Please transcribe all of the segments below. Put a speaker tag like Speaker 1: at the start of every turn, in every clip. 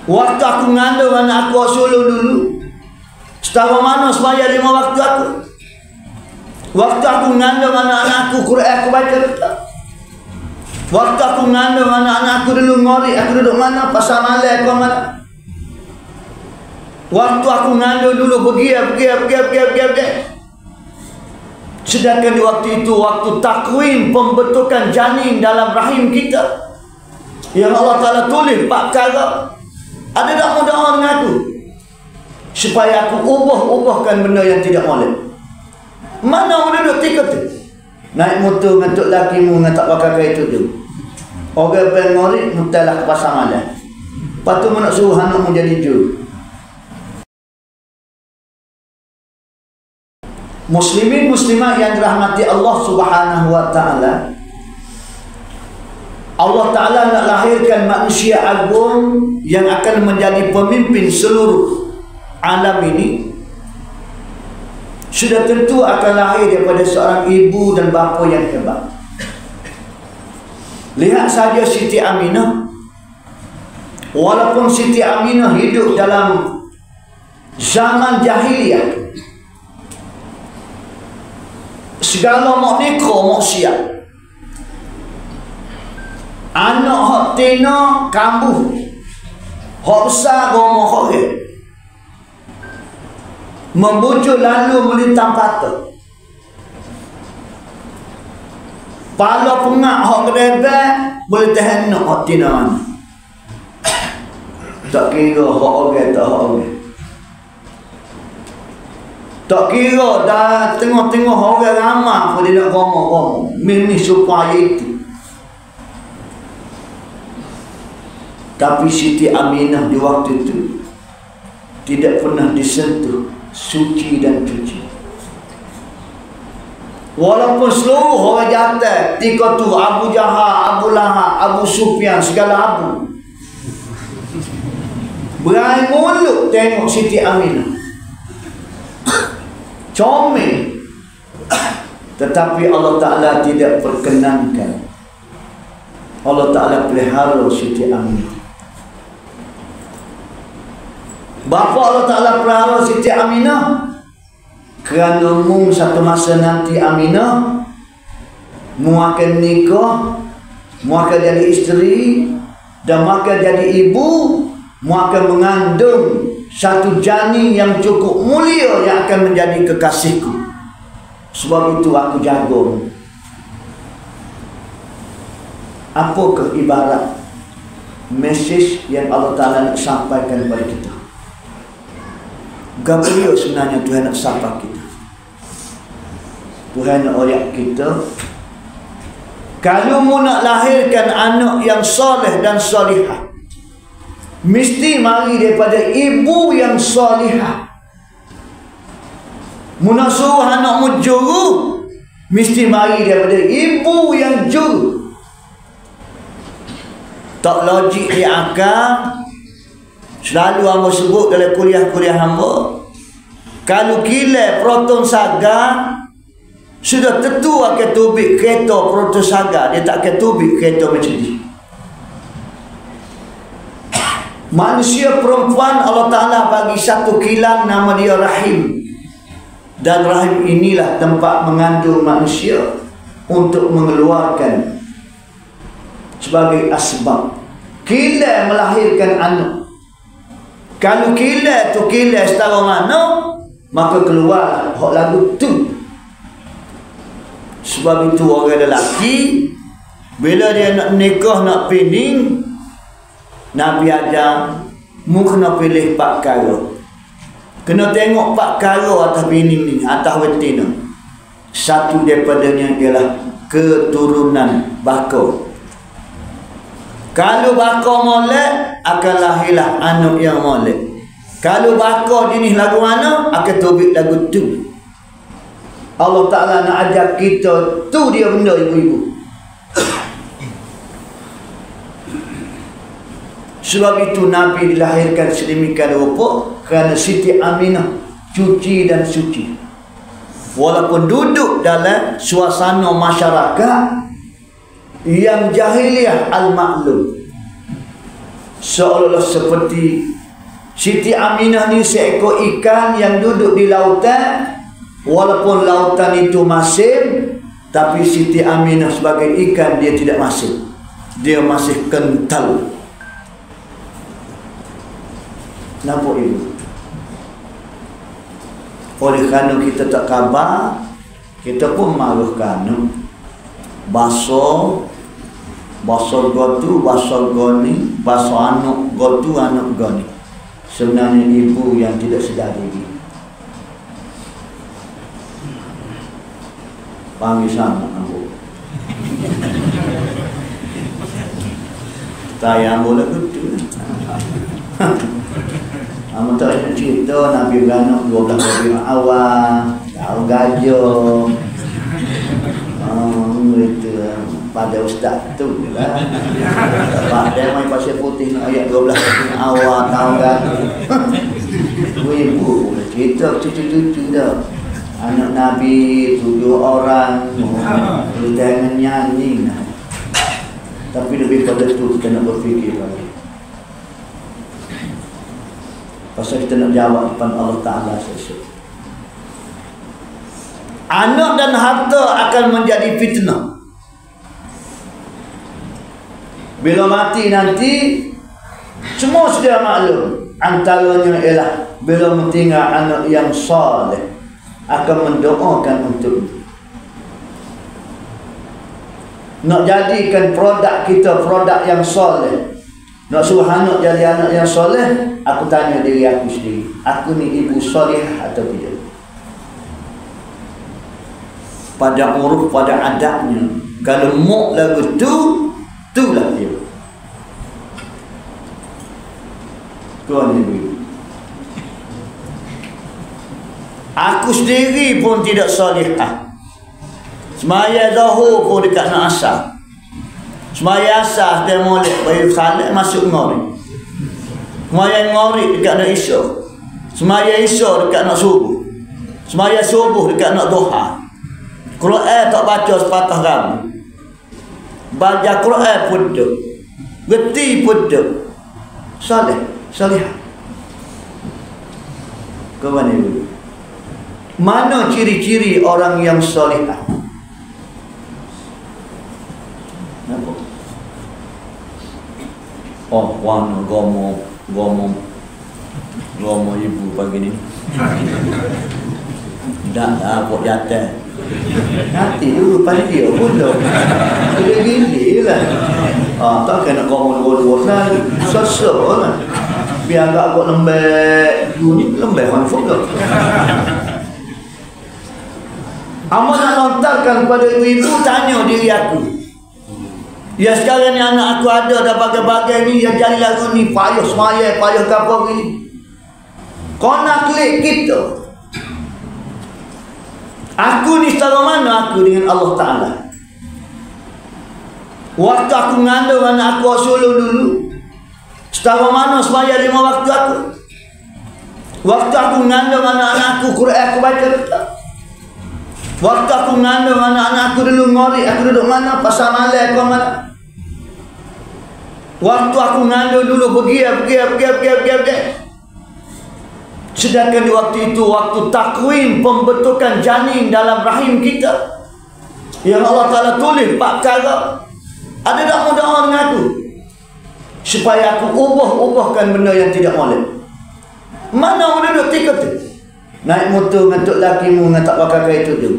Speaker 1: Waktu aku ngandung anak aku sulung dulu, setahun mana semaya 5 waktu aku. Waktu aku ngandung anak-anak aku, Quran aku baca tak. Waktu aku ngandung anak-anak aku dulu ngori, aku duduk mana, pasal malam aku mana. Waktu aku ngandung dulu pergi. Sedangkan di waktu itu, waktu takwim pembentukan janin dalam rahim kita, yang Allah Ta'ala tulis 4 perkara. Ada tak doa dengan aku supaya aku ubahkan benda yang tidak boleh? Mana orang duduk tiga tu? Naik motor dengan tok lakimu dengan tak pakai kaya itu tu. Orang pengorik mutalah ke pasar malam. Lepas tu nak suruh anakmu jadi juru. Muslimin muslimat yang dirahmati Allah Subhanahu wa ta'ala, Allah Ta'ala nak lahirkan manusia agung yang akan menjadi pemimpin seluruh alam ini. Sudah tentu akan lahir daripada seorang ibu dan bapa yang hebat. Lihat saja Siti Aminah. Walaupun Siti Aminah hidup dalam zaman jahiliyah, segala mak nikah mak siap. Anak hak tina kambuh, hak besar gomong hak dia. Membujuk lalu melintang patah. Pala pengak hak kedebel boleh tahan nak hak tina mana. Tak kira hak orang tak hak orang. Tak kira dah tengok-tengok orang ramai pun dia nak gomong-gomong. Mini supaya itu. Tapi Siti Aminah di waktu itu tidak pernah disentuh suci dan cuci. Walaupun seluruh orang jatuh ketika tu, Abu Jahal, Abu Lahab, Abu Sufyan, segala abu berair mulut tengok Siti Aminah, comel. Tetapi Allah Ta'ala tidak perkenankan. Allah Ta'ala pelihara Siti Aminah. Bapa Allah Ta'ala pelihara Siti Aminah kerana mu satu masa nanti Aminah mu akan nikah, mu akan jadi isteri, dan mu akan jadi ibu, mu akan mengandung satu janin yang cukup mulia yang akan menjadi kekasihku. Sebab itu aku jaga. Apakah ibarat mesej yang Allah Ta'ala nak sampaikan kepada kita? Gabriel sebenarnya Tuhan nak sapa kita. Tuhan nak oyak kita. Kalau mu nak lahirkan anak yang soleh dan solihah, mesti mari daripada ibu yang solihah. Mu nak suruh anakmu juru, mesti mari daripada ibu yang juru. Tak logik di akal. Selalu hamba sebut dalam kuliah-kuliah hamba, kalau kilat proton saga sudah tentu akan tubik kereta proton saga, dia tak akan tubik kereta macam ni. Manusia perempuan Allah Ta'ala bagi satu kilang, nama dia rahim. Dan rahim inilah tempat mengandung manusia untuk mengeluarkan sebagai asbab. Kilat melahirkan anak. Kalau kilat tu kilat setara mana, maka keluar hak lagu tu. Sebab itu orang lelaki bila dia nak nikah, nak pining, Nabi ajar mu kena pilih 4 perkara. Kena tengok 4 perkara atas pining ni, atas betina. Satu daripadanya ialah keturunan bakal. Kalau bakal molek, akan lahirlah anak yang molek. Kalau bakal jenis lagu mana, akan tubik lagu tu. Allah Ta'ala nak ajar kita, tu dia benda ibu-ibu. Sebab itu Nabi dilahirkan sedemikian rupa kerana Siti Aminah cuci dan suci. Walaupun duduk dalam suasana masyarakat yang jahiliah al-maklum. seolah-olah seperti Siti Aminah ni seekor ikan yang duduk di lautan. Walaupun lautan itu masin, tapi Siti Aminah sebagai ikan dia tidak masin, dia masih kental. Nampak ibu? Oleh kerana kita tak khabar, kita pun maruh kerana Baso gotu, baso goni, baso anak gotu, anak goni. Sebenarnya ibu yang tidak sedar diri. Panggil sama aku. Tayang boleh gitu. Kamu tak ada cerita Nabi beranak 12 Rabiul Awal, tahu gajah. Itu pada ustaz tu lah. Pak dia main pasir putih ayat 12 Rabiul Awal, tahu gajah. Ibu cerita cucu-cucu dah. Anak Nabi 7 orang, jangan nyanyi. Tapi lebih pada tu kita nak berfikir lagi. Pasal kita nak jawab depan Allah Ta'ala sesuatu. Anak dan harta akan menjadi fitnah. Bila mati nanti, semua sudah maklum. Antaranya ialah bila mentinggal anak yang soleh, akan mendoakan untuk nak jadikan produk kita produk yang soleh. Nak suruh anak jadi anak yang soleh, aku tanya diri aku sendiri, aku ni ibu soleh atau tidak? Pada uruf, pada adabnya, kalau muk lagu tu, itulah dia. Tuan ibu, aku sendiri pun tidak solehah. Semaya Zuhur pun dekat nak asar. Semaya asar dia molek bagi salat masuk ngori. Semaya ngori dekat nak isya. Semaya isya dekat nak subuh. Semaya subuh dekat nak duha. Quran tak baca sepatah rambut. Baca Quran pun duk. Geti pun duk. Soleh. Ke mana dulu? Mana ciri-ciri orang yang solehah? Nampak? Oh, warna gomo ibu pagi ni. Dah buat jatah. Nanti dulu pada dia pun dah. Dia gini lah. Tak kena gomo lah. Susah lah. Biar agak buat lembek. Lembek kan fokus. Amat nak lontarkan kepada ibu, tanya diri aku. Ya sekarang ni anak aku ada dah bagai-bagai ni, yang jadi lagu ni payah semaya, payah kapal ni. Kau nak klik kita. Aku ni setara mana aku dengan Allah Ta'ala? Waktu aku mengandung anak aku sulung dulu, setara mana semaya 5 waktu aku? Waktu aku mengandung anak-anak aku, Quran aku baca tak? Waktu aku mengandung anak-anak aku dulu ngori, aku duduk mana? Pasal malai aku mana? Waktu aku mengandung dulu pergi. Sedangkan di waktu itu, waktu takwin pembentukan janin dalam rahim kita, yang Allah Ta'ala tulis 4 perkara. Ada tak doa dengan aku? Supaya aku ubahkan benda yang tidak boleh. Mana orang duduk tiga tu? Naik motor dengan tok lakimu dengan tak pakai itu tu.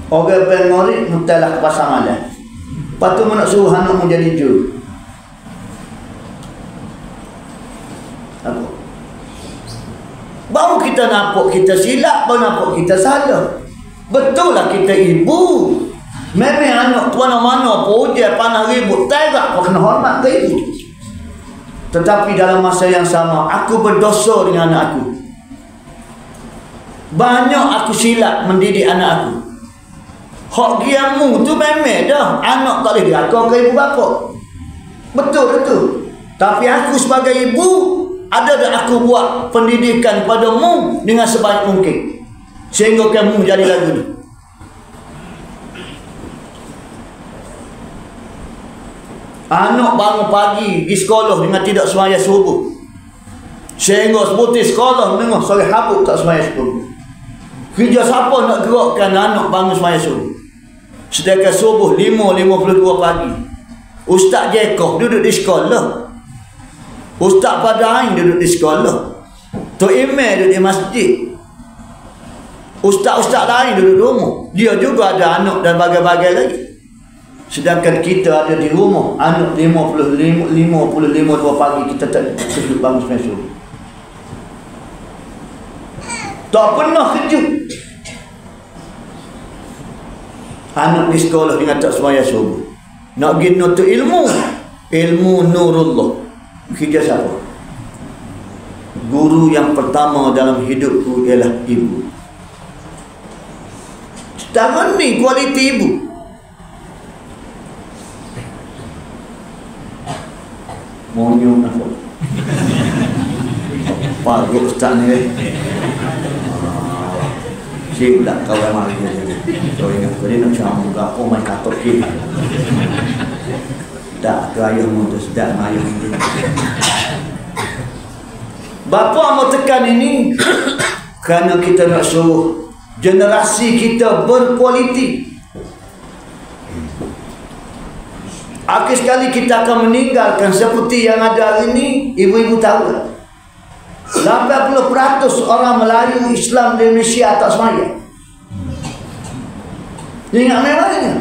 Speaker 1: Orang pengorik mutalah ke pasar malam. Lepas tu nak suruh anakmu jadi juru. Apa? Baru kita nampak kita silap, baru nampak kita salah. Betul lah kita ibu. Memang anak tu mana-mana puja, panah ribut, terak kau kena hormat ke ibu. Tetapi dalam masa yang sama, aku berdosa dengan anak aku. Banyak aku silap mendidik anak aku. Hak giamu tu memang dah. Anak tak boleh diatur ke ibu bapa. Betul. Tapi aku sebagai ibu, ada tak aku buat pendidikan padamu dengan sebaik mungkin, sehingga kamu jadi lagu ni. Anak bangun pagi pergi sekolah dengan tidak sembahyang subuh. Sehingga sebutir sekolah dengar sore habuk tak sembahyang subuh. Kerja siapa nak gerakkan anak bangun sembahyang subuh? Sedangkan subuh 5.52 pagi. Ustaz Jekoh duduk di sekolah. Ustaz Padain duduk di sekolah. Tok Imam duduk di masjid. Ustaz-ustaz lain duduk di rumah. Dia juga ada anak dan bagai-bagai lagi. Sedangkan kita ada di rumah, anak 55 2 pagi kita tak duduk bangun sembahyang subuh. Tak pernah kejut. Anak di sekolah dengan tak sembahyang subuh. Nak pergi nuntut ilmu. Ilmu nurullah. Kerja siapa? Guru yang pertama dalam hidupku ialah ibu. Tangan ni kualiti ibu. Monyong apa? Parut ustaz ni. Cik tak kau yang mari dia. So ingat kau nak cakap muka aku main katok kiri. Tak ke ayahmu tu sedap ayahmu. Bapa mau tekan ini kerana kita nak suruh generasi kita berkualiti. Akhir sekali kita akan meninggalkan seperti yang ada hari ini. Ibu-ibu tahu tak? 80% orang Melayu Islam di Indonesia tak sembahyang. Ingat memangnya.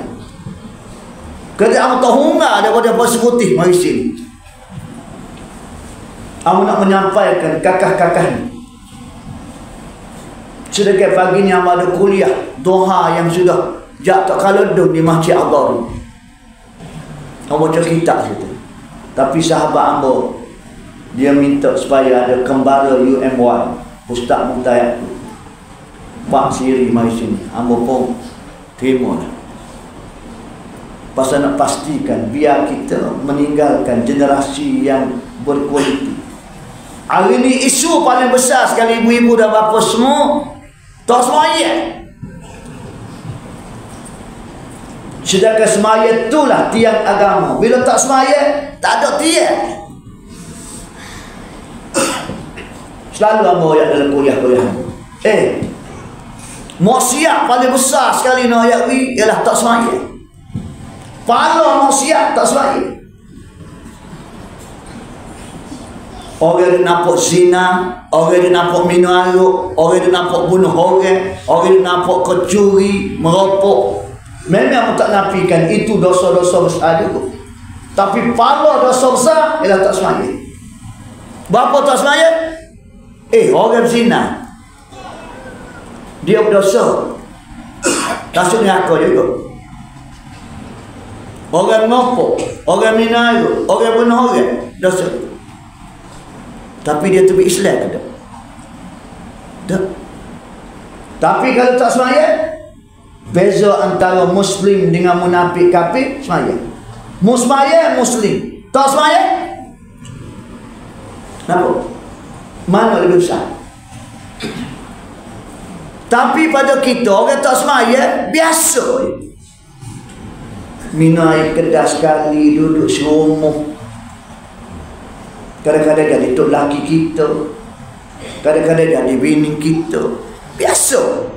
Speaker 1: Kerana aku tak hungar daripada pasir putih mari sini. Aku nak menyampaikan kakak-kakak ni. Sedangkan pagi ni aku ada kuliah doha yang sudah jak tak kaledun di Masjid Al-Ghari. Aku baca kitab situ. Tapi sahabat ambo dia minta supaya ada kembara UMY Ustaz Muhtayat Pak Siri mari sini. Ambo pun terima lah. Pasal nak pastikan biar kita meninggalkan generasi yang berkualiti. Hari ini isu paling besar sekali ibu-ibu dan bapa semua tak sembahyang. Sedangkan sembahyang itulah tiang agama. Bila tak sembahyang, tak ada tiang. Selalu ambo ayat dalam kuliah-kuliah. Maksiat paling besar sekali nak ayat ni ialah tak sembahyang. Pahala maksiat tak sembahyang. Orang dia nampak zina, orang dia nampak minum arak, orang dia nampak bunuh orang, orang dia nampak kecuri, merokok. Memang tak nafikan itu dosa-dosa besar juga. Tapi pahala dosa besar ialah tak sembahyang. Bapa tak sembahyang? Orang zina. Dia berdosa. Masuk neraka juga. Orang merokok, orang minum arak, orang bunuh orang, dosa. Tapi dia tu Islam ke tak? Tak. Tapi kalau tak sembahyang, beza antara Muslim dengan munafik kafir sembahyang. Sembahyang Muslim, tak sembahyang. Kenapa? Mana lebih besar? Tapi pada kita orang tak sembahyang biasa. Minum air kedas sekali, duduk serumah. Kadang-kadang jadi tok laki kita, kadang-kadang jadi bini kita. Biasa.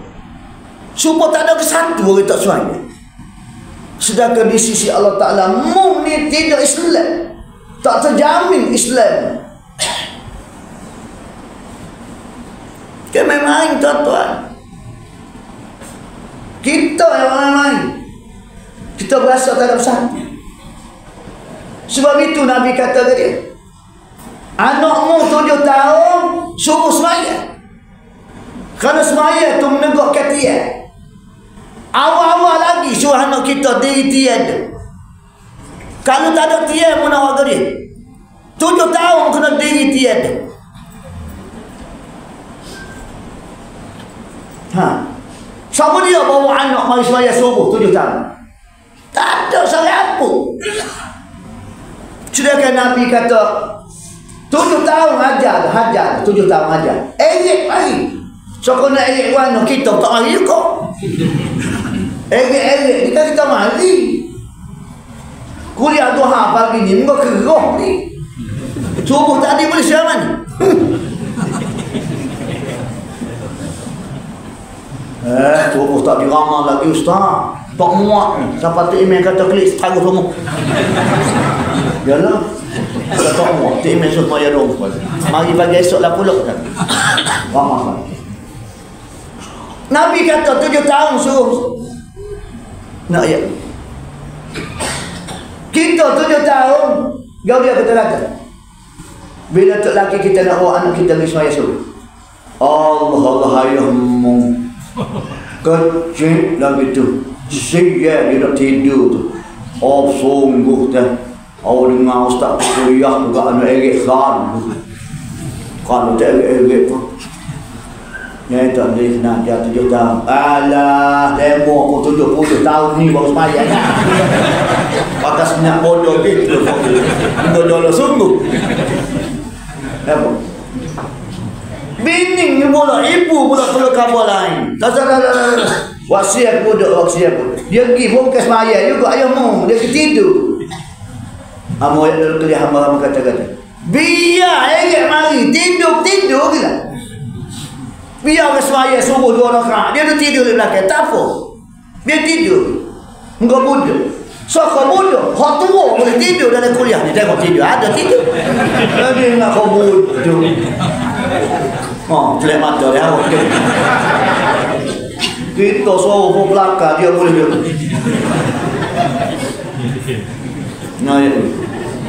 Speaker 1: Supaya tak ada kesatu orang tak sembahyang. Sedangkan di sisi Allah Ta'ala murni tidak Islam. Tak terjamin Islam. Kan main-main tuan-tuan. Kita yang main-main. Kita berasa tak ada kesatu. Sebab itu Nabi kata ke dia, anakmu 7 tahun suruh sembahyang. Kerana sembahyang tu menegakkan tiang. Awal-awal lagi suruh anak kita diri tiang. Kalau tak ada tiang mana awak dia? 7 tahun kena diri tiang. Siapa dia bawa anak mari sembahyang subuh 7 tahun? Tak ada siapa. Sedangkan Nabi kata 7 tahun hajar, 7 tahun hajar. Erik mari. So kau nak erik mana kita tak mari juga. Erik ni kan kita mari. Kuliah duha pagi ni muka keroh ni. Subuh tadi boleh siapa ni? Subuh tak diramal lagi ustaz. Tak muat ni. Siapa tu email kata klik taruh semua. Yalah. Tak muat. Tu email semua ya dong. Mari pagi esok lah pulak kan. Ramah. Nabi kata 7 tahun suruh nak ya. Kita 7 tahun gau dia kata bila tok laki kita nak bawa anak kita pergi sembahyang subuh. Allah ayahmu kecil lagi tu. Siap dia nak tidur tu. Oh sungguh dah. Oh dengar ustaz kuliah juga anak erik kan. Kalau tak erik pun dia tak boleh nak dia 7 tahun. Alah, demo aku 70 tahun ni baru sembahyang kan. Pakai senyap bodoh gitu. Bodoh sungguh. Apa? Bini ni pula, ibu pula perlu khabar lain. Tak. Wasiat bodoh. Dia pergi pun ke sembahyang juga ayahmu. Dia tidur. Amo yang kuliah hamba kata-kata. Biar ayat mari tidur gila. Biar orang sembahyang subuh 2 rakaat, dia tu tidur di belakang, tak apa. Dia tidur. Enggak bodoh. So kau bodoh, hak tua boleh tidur dalam kuliah ni. Tengok tidur, ada tidur. Dia nak kau bodoh. Oh, jelek mata dia awak. Kita suruh pun belakang, dia boleh dia. Nah, ya.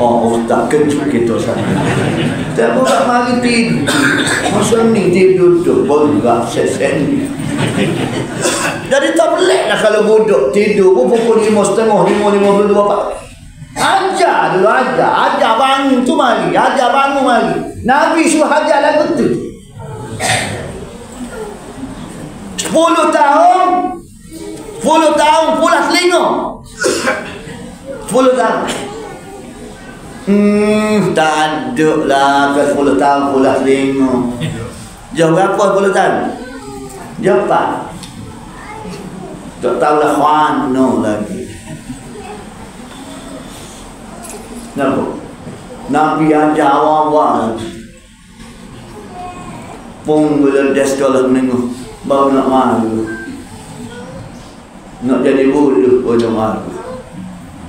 Speaker 1: Oh, tak kejut kita sana. Tak buka mari tidur. Masa ni tidur tu boleh sesen. Jadi tak boleh lah kalau bodoh tidur pun pukul 5.30, 5.52 pagi. Ajar dulu, ajar bangun tu mari, ajar bangun mari. Nabi suruh ajar lagu tu. 10 tahun pula telinga. 10 tahun. Tak ada lah ke 10 tahun pula telinga. Jauh berapa 10 tahun? Jauh 4. Tak tahulah mana lagi. Kenapa? Nabi ajar awal-awal pun bila dia sekolah menengah baru nak malu. Nak jadi bodoh pun malu.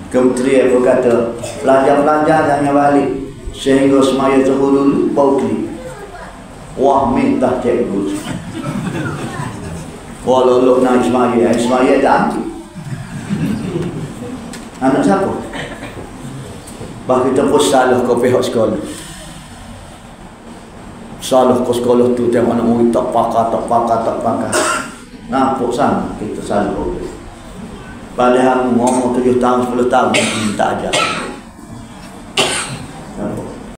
Speaker 1: Kementerian pun kata pelajar-pelajar jangan balik sehingga semaya zuhur dulu baru klik. Wah minta cikgu. Walau nak semaya dah ambil. Anak siapa? Bah kita pun salah ke pihak sekolah. Salah ke sekolah tu tengok anak murid tak pakar. Nampak sama kita salah. Padahal ngomong 7 tahun 10 tahun tak ajar.